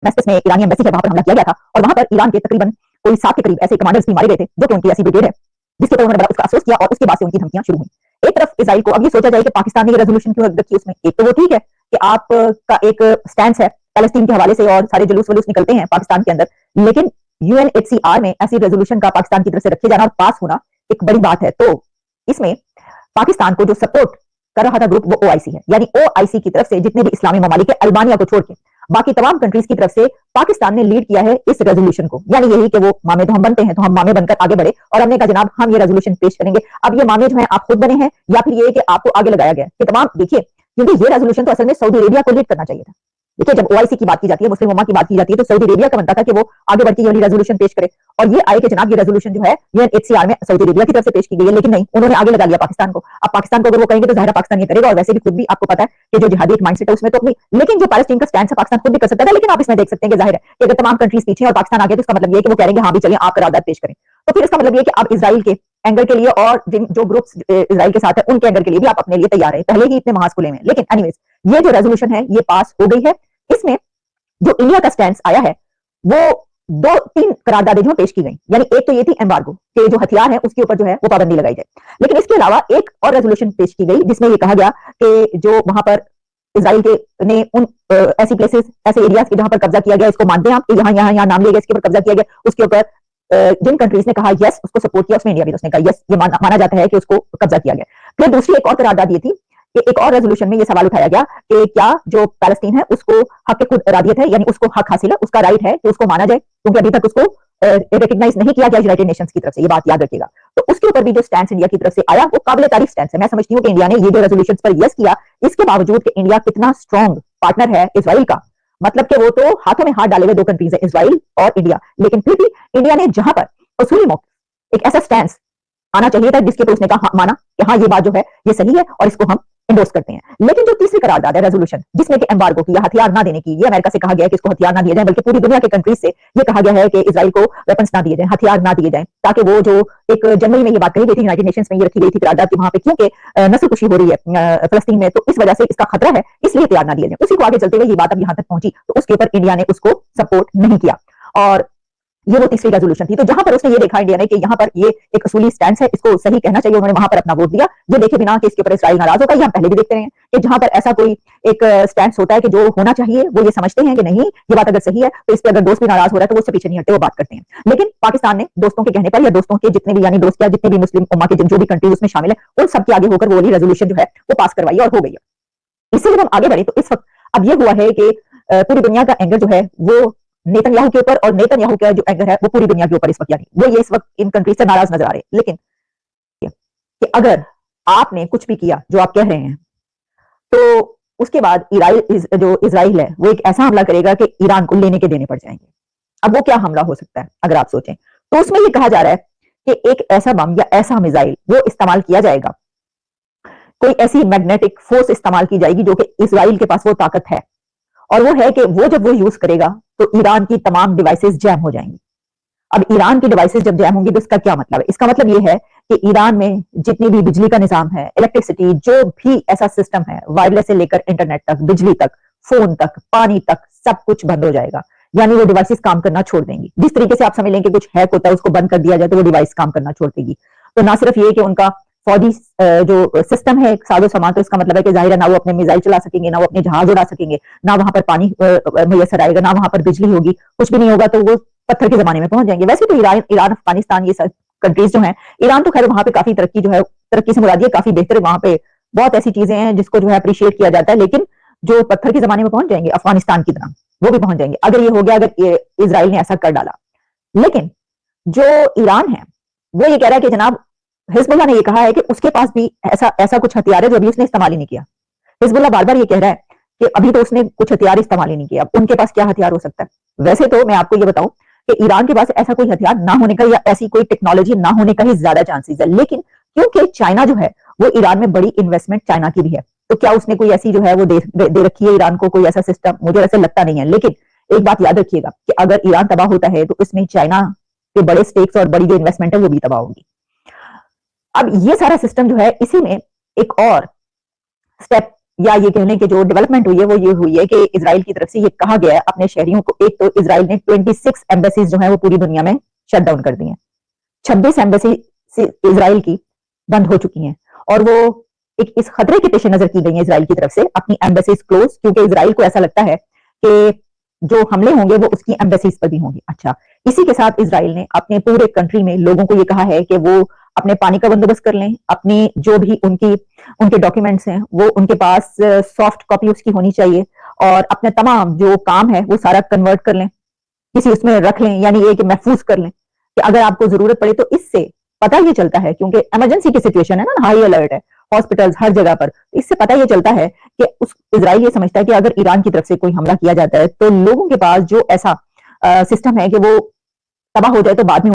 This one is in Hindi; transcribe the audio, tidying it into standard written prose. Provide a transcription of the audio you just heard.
डेमेस्कस में ईरानी एम्बेसी है, वहां पर हमला किया गया था और वहां पर ईरान के तकरीबन कोई 7 के करीब ऐसे कमांडर्स भी मारे गए थे जो कि उनकी ऐसी ब्रिगेड है जिसके ऊपर उन्होंने बड़ा उसका अफसोस किया और उसके बाद से उनकी धमकियां शुरू हुई। एक तरफ इजराइल को अब ये सोचा जाए कि पाकिस्तान ने ये रेजोल्यूशन क्यों रखी उसमें, एक तो वो ठीक है कि आपका एक स्टैंड है पैलेस्टीन के हवाले से और सारे जुलूस वलूस निकलते हैं पाकिस्तान के अंदर, लेकिन यूएनएचसीआर में ऐसी रेजोल्यूशन का पाकिस्तान की तरफ से रखे जाना और पास होना एक बड़ी बात है। तो इसमें पाकिस्तान को जो सपोर्ट कर रहा था ग्रुप वो ओआईसी है, यानी ओआईसी की तरफ से जितने भी इस्लामी ममालिक है अल्बानिया को छोड़ के बाकी तमाम कंट्रीज की तरफ से पाकिस्तान ने लीड किया है इस रेजोल्यूशन को, यानी यही कि वो मामे तो हम बनते हैं तो हम मामे बनकर आगे बढ़े और हमने कहा जनाब हम ये रेजोल्यूशन पेश करेंगे। अब ये मामे जो है आप खुद बने हैं या फिर ये कि आपको आगे लगाया गया कि तमाम देखिए, क्योंकि ये रेजोल्यूशन तो असल में सऊदी अरेबिया को लीड करना चाहिए था। देखिए जब ओआईसी की बात की जाती है, मुस्लिम उम्मा की बात की जाती है, तो सऊदी अरेबिया का बनता था कि वो आगे बढ़ के ये वाली रेजोल्यूशन पेश करे और ये आए कि जनाब ये रेजोल्यूशन जो है यूएनएचसीआर में सऊदी अरेबिया की तरफ से पेश की गई है, लेकिन नहीं, उन्होंने आगे लगा लिया पाकिस्तान को। अब पाकिस्तान को अगर वो कहेंगे तो जाहिर पाकिस्तान ये करेगा और वैसे भी खुद भी आपको पता है कि जो जिहादी माइंडसेट है उसमें तो अपनी, लेकिन जो पैलेस्टीन का स्टैंड है पाकिस्तान खुद भी कर सकता है, लेकिन आप इसमें देख सकते हैं कि जाहिर है कि अगर तमाम कंट्रीज पीछे और पाकिस्तान आगे तो इसका मतलब ये है कि वो कहेंगे हाँ भी चलिए आप करारदाद पेश करें, तो फिर इसका मतलब ये कि आप इजराइल के एंगल के लिए और जिन जो ग्रुप्स इजराइल के साथ है उनके एंगल के लिए भी आप अपने लिए तैयार है, पहले ही इतने महाज खुले में। लेकिन एनीवेज ये जो रेजोल्यूशन है ये पास हो गई है। इसमें जो इंडिया का स्टैंड आया है वो 2-3 करारदादें जो पेश की गई, यानी एक तो ये थी एम्बार्गो के जो हथियार है उसके ऊपर जो है वो पाबंदी लगाई जाए, लेकिन इसके अलावा एक और रेजोल्यूशन पेश की गई जिसमें ये कहा गया कि जो वहां पर इजराइल के ने उन ऐसी प्लेसेस ऐसे एरियाज के जहां पर कब्जा किया गया, इसको मानते हैं आप कि यहाँ नाम लिया गया, इसके ऊपर कब्जा किया गया, उसके ऊपर जिन कंट्रीज ने कहा यस उसको सपोर्ट किया, उसमें इंडिया भी उसने कहा यस ये माना जाता है कि उसको कब्जा किया गया। फिर दूसरी एक और करारदाद ये थी कि एक और रेजोल्यूशन में ये सवाल उठाया गया कि क्या जो पैलेस्टीन है उसको हक खुद इरादियत है, यानी उसको हक हासिल है, उसका राइट है कि उसको माना जाए, क्योंकि अभी तक उसको रिकॉग्नाइज नहीं किया गया यूनाइटेड नेशंस की तरफ से, ये बात याद रखिएगा। तो उसके ऊपर भी जो स्टैंड इंडिया की तरफ से आया वो काबिल तारीफ स्टैंड है। मैं समझती हूँ कि इंडिया ने ये जो रेजोल्यूशन पर यस किया, इसके बावजूद कि इंडिया कितना स्ट्रॉन्ग पार्टनर है इसराइल का, मतलब कि वो तो हाथों में हाथ डाले हुए दो कंट्रीज है इसराइल और इंडिया, लेकिन फिर भी इंडिया ने जहां पर उसूली मौके एक ऐसा स्टैंड आना चाहिए था जिसके ऊपर उसने कहा माना कि हाँ ये बात जो है ये सही है और इसको हम इंडोर्स करते हैं। लेकिन जो तीसरी करारदाद है रेजोल्यूशन जिसमें कि एम्बार्गो की या हथियार ना देने की, ये अमेरिका से कहा गया है कि इसको हथियार ना दिए जाए, बल्कि पूरी दुनिया के कंट्रीज से ये कहा गया है कि इजराइल को वेपन्स ना दिए जाए, हथियार ना दिए जाए, ताकि वो जो एक जनवरी में ये बात कही गई थी यूनाइटेड नेशंस में ये रखी गई थी करारदाद की वहां पे, क्योंकि नस्लकुशी हो रही है फलस्तीन में, तो इस वजह से इसका खतरा है, इसलिए हथियार ना दिए जाए। उसी को आगे चलते हुए ये बात अब यहां तक पहुंची तो उसके ऊपर इंडिया ने उसको सपोर्ट नहीं किया और ये वो तीसरी रेजोल्यूशन थी। तो जहां पर उसने ये देखा इंडिया ने कि यहाँ पर ये एक असूली स्टैंड है, इसको सही कहना चाहिए, उन्होंने वहां पर अपना वोट दिया, ये देखे बिना कि इसके ऊपर इस्राइल नाराज होगा। ये हम पहले भी देखते हैं कि जहां पर ऐसा कोई एक स्टैंड होता है कि जो होना चाहिए वो ये समझते हैं कि नहीं ये बात अगर सही है तो इस पर अगर दोस्त भी नाराज हो रहा है तो वो उससे पीछे नहीं हटते, वो बात करते हैं। लेकिन पाकिस्तान ने दोस्तों के कहने पर या दोस्तों के जितने भी यानी दोस्त या जितने भी मुस्लिम उम्मा के जो भी कंट्रीज उसमें शामिल है उन सबके आगे होकर वो वाली रेजोल्यूशन जो है वो पास करवाई और हो गई है। इससे जब हम आगे बढ़े तो इस वक्त अब ये हुआ है कि पूरी दुनिया का एंगल जो है वो नेतन्याहू के ऊपर, और नेतन्याहू का जो एंगल है वो पूरी दुनिया के ऊपर इस वक्त, यानी वो ये इस वक्त इन कंट्रीज से नाराज नजर आ रहे हैं। लेकिन कि अगर आपने कुछ भी किया जो आप कह रहे हैं तो उसके बाद जो इजराइल है वो एक ऐसा हमला करेगा कि ईरान को लेने के देने पड़ जाएंगे। अब वो क्या हमला हो सकता है अगर आप सोचें तो उसमें ये कहा जा रहा है कि एक ऐसा बम या ऐसा मिसाइल वो इस्तेमाल किया जाएगा, कोई ऐसी मैग्नेटिक फोर्स इस्तेमाल की जाएगी जो कि इजराइल के पास वो ताकत है, और वो है कि वो जब वो यूज करेगा तो ईरान की तमाम डिवाइसेस जैम हो जाएंगी। अब ईरान की डिवाइसेस जब जैम होंगी तो इसका क्या मतलब है? इसका मतलब ये है कि ईरान में जितनी भी बिजली का निजाम है, इलेक्ट्रिसिटी, जो भी ऐसा सिस्टम है, वायरलेस से लेकर इंटरनेट तक, बिजली तक, फोन तक, पानी तक, सब कुछ बंद हो जाएगा, यानी वो डिवाइसेस काम करना छोड़ देंगी। जिस तरीके से आप समझ लें कि कुछ हैक होता है उसको बंद कर दिया जाए तो वो डिवाइस काम करना छोड़ देगी। तो ना सिर्फ ये कि उनका फौजी जो सिस्टम है साजो सामान, तो इसका मतलब है कि जाहिर है ना वो अपने मिसाइल चला सकेंगे, ना वो अपने जहाज उड़ा सकेंगे, ना वहां पर पानी मुयसर आएगा, ना वहां पर बिजली होगी, कुछ भी नहीं होगा, तो वो पत्थर के जमाने में पहुंच जाएंगे। वैसे तो ईरान अफगानिस्तान ये सब कंट्रीज जो है, ईरान तो खैर वहां पे काफी तरक्की जो है, तरक्की से मुराद ये काफी बेहतर, वहां पे बहुत ऐसी चीजें हैं जिसको जो है अप्रिशिएट किया जाता है, लेकिन जो पत्थर के जमाने में पहुंच जाएंगे अफगानिस्तान की तरह वो भी पहुंच जाएंगे अगर ये हो गया, अगर इजराइल ने ऐसा कर डाला। लेकिन जो ईरान है वो ये कह रहा है कि जनाब हिजबुल्लाह ने ये कहा है कि उसके पास भी ऐसा कुछ हथियार है जो अभी उसने इस्तेमाल ही नहीं किया। हिजबुल्लाह बार बार ये कह रहा है कि अभी तो उसने कुछ हथियार इस्तेमाल ही नहीं किया, उनके पास क्या हथियार हो सकता है? वैसे तो मैं आपको ये बताऊं कि ईरान के पास ऐसा कोई हथियार ना होने का या ऐसी कोई टेक्नोलॉजी ना होने का ही ज्यादा चांसेस है, लेकिन क्योंकि चाइना जो है वो ईरान में बड़ी इन्वेस्टमेंट चाइना की भी है, तो क्या उसने कोई ऐसी जो है वो दे रखी है ईरान को कोई ऐसा सिस्टम? मुझे ऐसा लगता नहीं है। लेकिन एक बात याद रखिएगा कि अगर ईरान तबाह होता है तो इसमें चाइना के बड़े स्टेक्स और बड़ी जो इन्वेस्टमेंट है वो भी तबाह होगी। अब ये सारा सिस्टम जो है, इसी में एक और स्टेप या ये कहने की जो डेवलपमेंट हुई है वो ये हुई है कि इजराइल की तरफ से ये कहा गया है अपने शहरियों को, एक तो इजराइल ने 26 एम्बेसीज जो है वो पूरी दुनिया में शट डाउन कर दी हैं। 26 एम्बेसी इजराइल की बंद हो चुकी हैं और वो एक इस खतरे के पेश नजर की गई है इजराइल की तरफ से अपनी एम्बेसीज क्लोज, क्योंकि इजराइल को ऐसा लगता है कि जो हमले होंगे वो उसकी एम्बेसीज पर भी होंगे। अच्छा, इसी के साथ इजराइल ने अपने पूरे कंट्री में लोगों को ये कहा है कि वो अपने पानी का बंदोबस्त कर लें, अपनी जो भी उनके डॉक्यूमेंट्स हैं वो उनके पास सॉफ्ट कॉपी उसकी होनी चाहिए और अपने तमाम जो काम है वो सारा कन्वर्ट कर लें, किसी उसमें रख लें, यानी ये कि महफूज कर लें कि अगर आपको जरूरत पड़े तो इससे पता ये चलता है, क्योंकि इमरजेंसी की सिचुएशन है ना, हाई अलर्ट है हॉस्पिटल्स हर जगह पर, इससे पता ये चलता है कि उस इजराइल ये समझता है कि अगर ईरान की तरफ से कोई हमला किया जाता है तो लोगों के पास जो ऐसा सिस्टम है कि वो तबाह हो जाए तो बाद में